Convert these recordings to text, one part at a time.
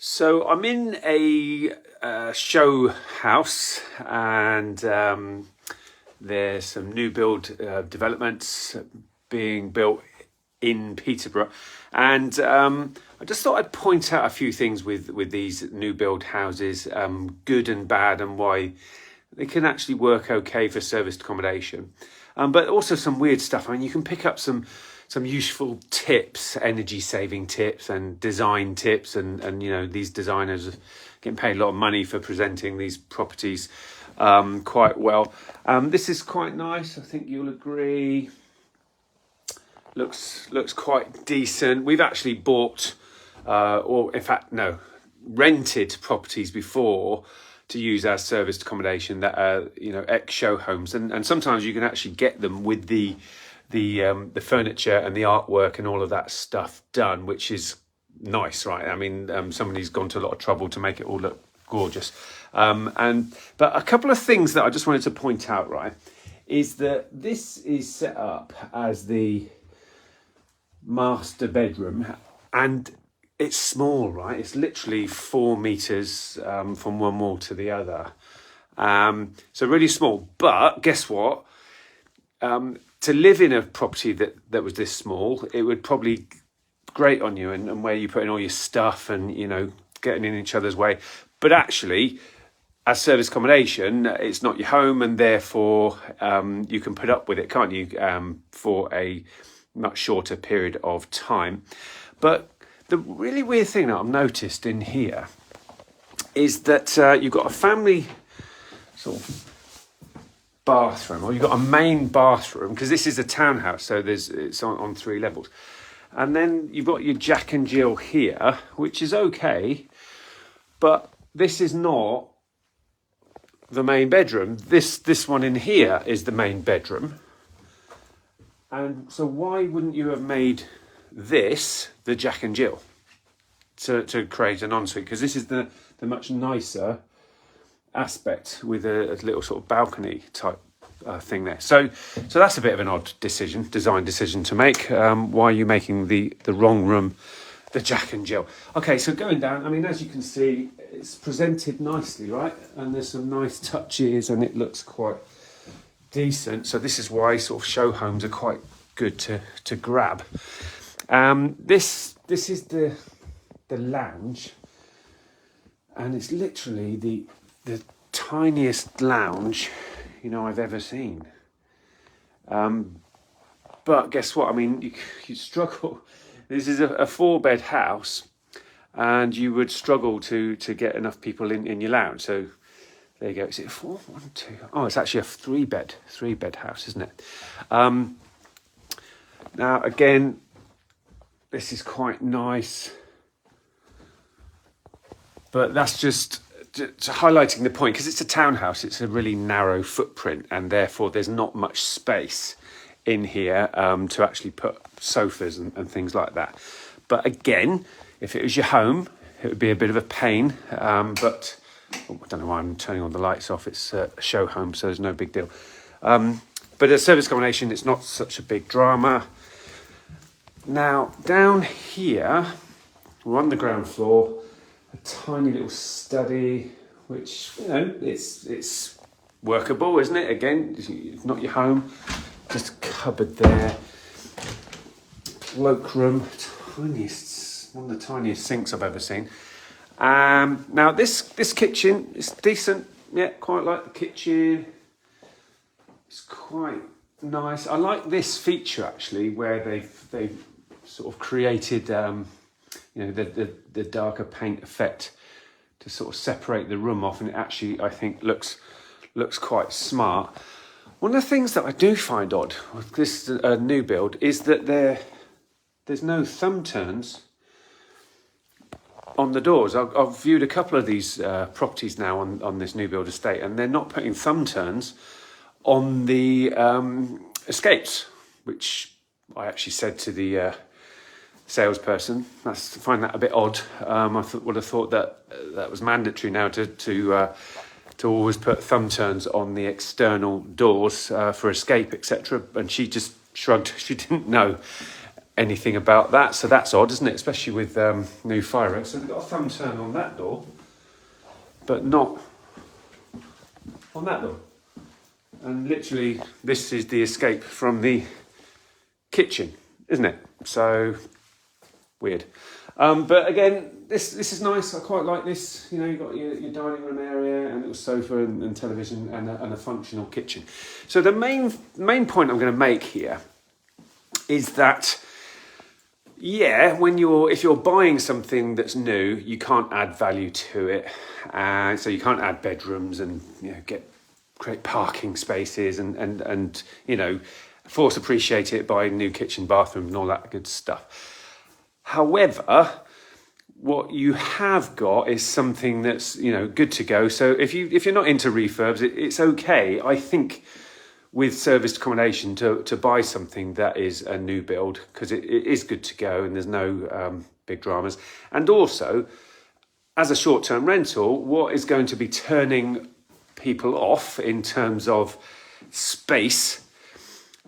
So I'm in a show house, and there's some new build developments being built in Peterborough, and I just thought I'd point out a few things with these new build houses, good and bad, and why they can actually work okay for serviced accommodation, but also some weird stuff. I mean, you can pick up some useful tips, energy saving tips and design tips, and you know, these designers are getting paid a lot of money for presenting these properties quite well. This is quite nice, I think you'll agree. Looks quite decent. We've actually bought or in fact no, rented properties before to use as serviced accommodation that are, you know, ex-show homes, and sometimes you can actually get them with the furniture and the artwork and all of that stuff done, which is nice, right? I mean, somebody's gone to a lot of trouble to make it all look gorgeous. But a couple of things that I just wanted to point out, right, is that this is set up as the master bedroom, and it's small, right? It's literally 4 meters from one wall to the other. So really small, but guess what? To live in a property that was this small, it would probably grate on you, and where you put in all your stuff and, you know, getting in each other's way. But actually, as service accommodation, it's not your home, and therefore you can put up with it, can't you, for a much shorter period of time. But the really weird thing that I've noticed in here is that you've got a family sort of bathroom, or you've got a main bathroom, because this is a townhouse, so it's on 3 levels, and then you've got your Jack and Jill here, which is okay, but this is not the main bedroom. This one in here is the main bedroom, and so why wouldn't you have made this the Jack and Jill to create an ensuite? Because this is the much nicer aspect with a little sort of balcony type thing there. So that's a bit of an odd design decision to make. Why are you making the wrong room the Jack and Jill? Okay, so going down, I mean, as you can see, it's presented nicely, right? And there's some nice touches, and it looks quite decent. So this is why sort of show homes are quite good to grab. This is the lounge, and it's literally the tiniest lounge, you know, I've ever seen. But guess what? I mean, you struggle. This is a 4-bed house, and you would struggle to get enough people in your lounge. So there you go. Is it 4? 1, 2. Oh, it's actually a 3-bed house, isn't it? Now again, this is quite nice, but that's just highlighting the point, because it's a townhouse. It's a really narrow footprint, and therefore there's not much space in here to actually put sofas and things like that. But again, if it was your home, it would be a bit of a pain. But I don't know why I'm turning all the lights off. It's a show home, so there's no big deal. But as service accommodation, it's not such a big drama. Now down here, we're on the ground floor. A tiny little study, which, you know, it's workable, isn't it? Again, it's not your home. Just a cupboard there. Cloakroom, one of the tiniest sinks I've ever seen. Now this kitchen is decent. Yeah, quite like the kitchen. It's quite nice. I like this feature actually, where they've sort of created you know, the darker paint effect to sort of separate the room off, and it actually, I think, looks quite smart. One of the things that I do find odd with this new build is that there's no thumb turns on the doors. I've viewed a couple of these properties now on this new build estate, and they're not putting thumb turns on the escapes, which I actually said to the salesperson, I find that a bit odd. I would have thought that was mandatory now to always put thumb turns on the external doors for escape, etc. And she just shrugged. She didn't know. anything about that. So that's odd, isn't it? Especially with new fire rates. So we've got a thumb turn on that door, but not on that door. And literally, this is the escape from the kitchen, isn't it? So weird. But again, this is nice. I quite like this. You know, you've got your dining room area and a little sofa and television and a functional kitchen. So the main point I'm going to make here is that, yeah, if you're buying something that's new, you can't add value to it. So you can't add bedrooms and create parking spaces and force appreciate it by new kitchen, bathroom and all that good stuff. However, what you have got is something that's good to go. So if you're not into refurbs, it's okay, I think, with serviced accommodation to buy something that is a new build, because it is good to go and there's no big dramas. And also, as a short-term rental, what is going to be turning people off in terms of space,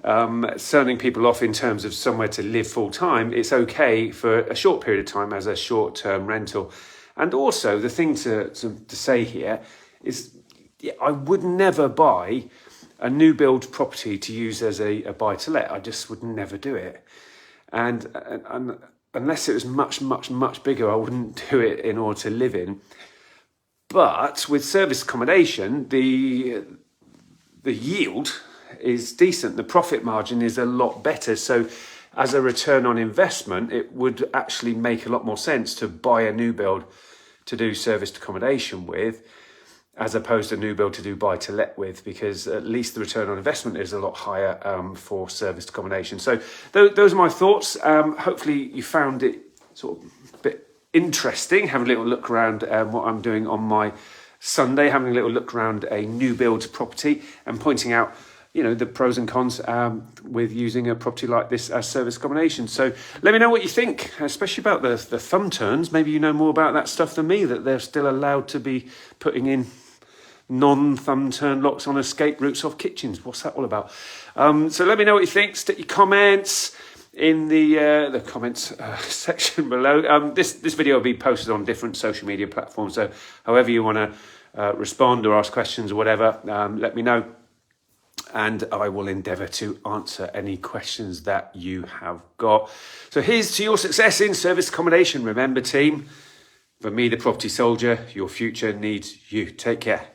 turning people off in terms of somewhere to live full time, it's okay for a short period of time as a short-term rental. And also, the thing to say here is, I would never buy a new build property to use as a buy-to-let. I just would never do it. And unless it was much, much, much bigger, I wouldn't do it in order to live in. But with serviced accommodation, the yield is decent. The profit margin is a lot better. So as a return on investment, it would actually make a lot more sense to buy a new build to do serviced accommodation with, as opposed to new build to do buy to let with, because at least the return on investment is a lot higher for serviced accommodation. So those are my thoughts. Hopefully you found it sort of a bit interesting, having a little look around what I'm doing on my Sunday, having a little look around a new build property and pointing out the pros and cons with using a property like this as service accommodation. So let me know what you think, especially about the thumb turns. Maybe you know more about that stuff than me, that they're still allowed to be putting in non-thumb turn locks on escape routes off kitchens. What's that all about? So let me know what you think. Stick your comments in the comments section below. This video will be posted on different social media platforms. So however you want to respond or ask questions or whatever, let me know. And I will endeavour to answer any questions that you have got. So here's to your success in service accommodation. Remember, team, for me, the property soldier, your future needs you. Take care.